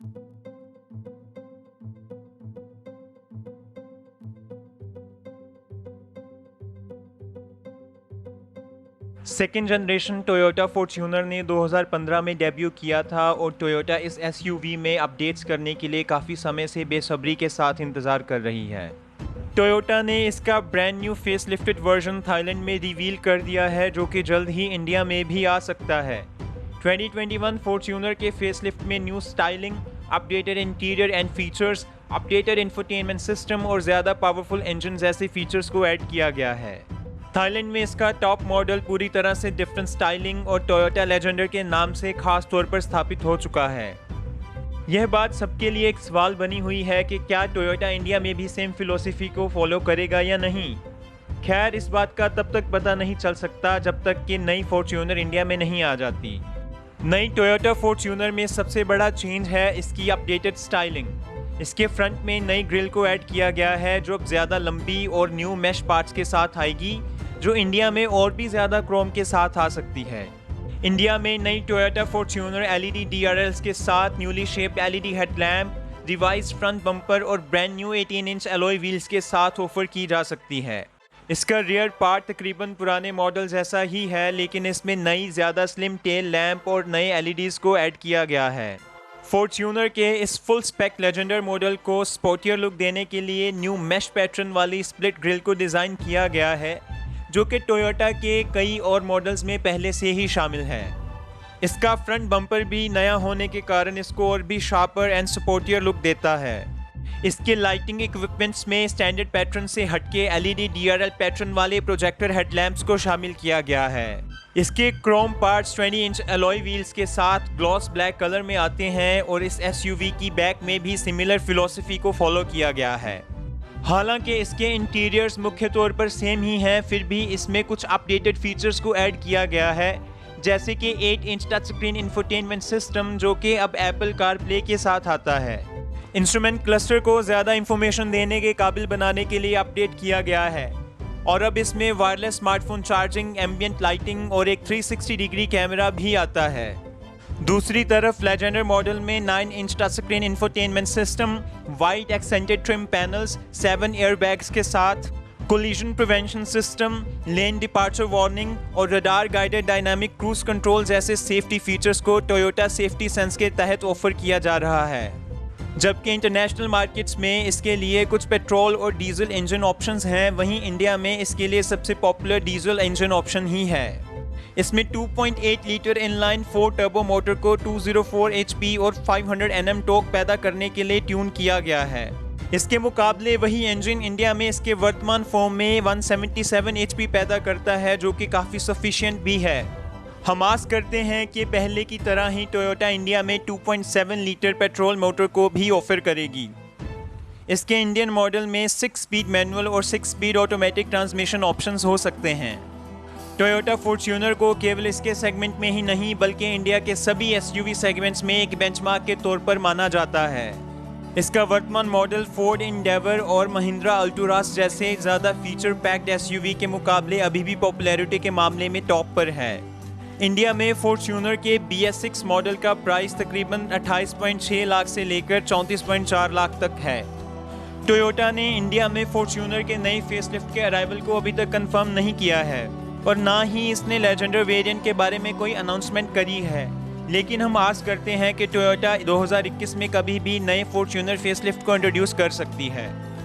Second generation Toyota Fortuner ने 2015 में debut किया था और टोयोटा इस एसयूवी में अपडेट्स करने के लिए काफ़ी समय से बेसब्री के साथ इंतज़ार कर रही है। टोयोटा ने इसका brand new facelifted version Thailand में रिवील कर दिया है, जो कि जल्द ही इंडिया में भी आ सकता है। 2021 फॉर्च्यूनर के फेसलिफ्ट में new styling, updated interior and features, updated infotainment system और ज़्यादा पावरफुल इंजन जैसे फीचर्स को ऐड किया गया है। थाईलैंड में इसका टॉप मॉडल पूरी तरह से डिफरेंट स्टाइलिंग और टोयोटा लेजेंडर के नाम से खास तौर पर स्थापित हो चुका है। यह बात सबके लिए एक सवाल बनी हुई है कि क्या टोयोटा इंडिया में भी सेम फिलॉसफी को फॉलो करेगा या नहीं। खैर, इस बात का तब तक पता नहीं चल सकता जब तक कि नई फॉर्च्यूनर इंडिया में नहीं आ जाती। नई टोयोटा फॉर्च्यूनर में सबसे बड़ा चेंज है इसकी अपडेटेड स्टाइलिंग। इसके फ्रंट में नई ग्रिल को ऐड किया गया है, जो अब ज़्यादा लंबी और न्यू मैश पार्ट्स के साथ आएगी, जो इंडिया में और भी ज़्यादा क्रोम के साथ आ सकती है। इंडिया में नई टोयोटा फॉर्च्यूनर एलईडी डीआरएल्स के साथ newly shaped LED headlamp, revised front bumper और brand new 18 inch alloy wheels के साथ ऑफर की जा सकती है। इसका रियर पार्ट तकरीबन पुराने मॉडल जैसा ही है, लेकिन इसमें नई ज़्यादा स्लिम टेल लैंप और नए एलईडीज़ को ऐड किया गया है। फॉर्च्यूनर के इस फुल स्पेक लेजेंडर मॉडल को स्पोर्टियर लुक देने के लिए न्यू मैश पैटर्न वाली स्प्लिट ग्रिल को डिज़ाइन किया गया है, जो कि टोयोटा के कई और मॉडल्स में पहले से ही शामिल है। इसका फ्रंट बम्पर भी नया होने के कारण इसको और भी शार्पर एंड स्पोर्टियर लुक देता है। इसके लाइटिंग इक्विपमेंट्स में स्टैंडर्ड पैटर्न से हटके एलईडी डीआरएल पैटर्न वाले प्रोजेक्टर हेडलैम्प्स को शामिल किया गया है। इसके Chrome parts 20 inch alloy wheels के साथ ग्लॉस ब्लैक कलर में आते हैं और इस एसयूवी की बैक में भी सिमिलर फिलॉसफी को फॉलो किया गया है। हालांकि इसके इंटीरियर्स मुख्य तौर पर सेम ही हैं, फिर भी इसमें कुछ अपडेटेड फीचर्स को ऐड किया गया है, जैसे कि 8 inch touch screen infotainment system, जो कि अब एप्पल कारप्ले के साथ आता है। इंस्ट्रूमेंट क्लस्टर को ज़्यादा इंफॉर्मेशन देने के काबिल बनाने के लिए अपडेट किया गया है और अब इसमें wireless smartphone charging, ambient lighting और एक 360 डिग्री कैमरा भी आता है। दूसरी तरफ लेजेंडर मॉडल में 9 inch touch screen infotainment system, white accented trim panels, 7 airbags के साथ, collision prevention system, lane departure warning और radar guided dynamic cruise control जैसे सेफ्टी फीचर्स को टोयोटा सेफ्टी सेंस के तहत ऑफर किया जा रहा है। जबकि इंटरनेशनल मार्केट्स में इसके लिए कुछ पेट्रोल और डीजल इंजन ऑप्शंस हैं, वहीं इंडिया में इसके लिए सबसे पॉपुलर डीजल इंजन ऑप्शन ही है। इसमें 2.8 लीटर इनलाइन 4 टर्बो मोटर को 204 HP और 500 Nm टॉर्क पैदा करने के लिए ट्यून किया गया है। इसके मुकाबले वही इंजन इंडिया में इसके वर्तमान फॉर्म में 177 HP पैदा करता है, जो कि काफ़ी सफिशिएंट भी है। हम आस करते हैं कि पहले की तरह ही टोयोटा इंडिया में 2.7 लीटर पेट्रोल मोटर को भी ऑफर करेगी। इसके इंडियन मॉडल में 6 स्पीड मैनुअल और 6 स्पीड ऑटोमेटिक ट्रांसमिशन ऑप्शंस हो सकते हैं। टोयोटा फॉर्च्यूनर को केवल इसके सेगमेंट में ही नहीं बल्कि इंडिया के सभी एसयूवी सेगमेंट्स में एक बेंचमार्क के तौर पर माना जाता है। इसका वर्तमान मॉडल फोर्ड एंडेवर और महिंद्रा अल्टुरास जैसे ज़्यादा फीचर पैक्ड एसयूवी के मुकाबले अभी भी पॉपुलैरिटी के मामले में टॉप पर है। इंडिया में फॉर्च्यूनर के BS6 मॉडल का प्राइस तकरीबन 28.6 लाख से लेकर 34.4 लाख तक है। टोयोटा ने इंडिया में फॉर्च्यूनर के नए फेसलिफ्ट के अराइवल को अभी तक कंफर्म नहीं किया है और ना ही इसने लेजेंडर वेरिएंट के बारे में कोई अनाउंसमेंट करी है, लेकिन हम आस करते हैं कि टोयोटा 2021 में कभी भी नए फॉर्च्यूनर फेसलिफ्ट को इंट्रोड्यूस कर सकती है।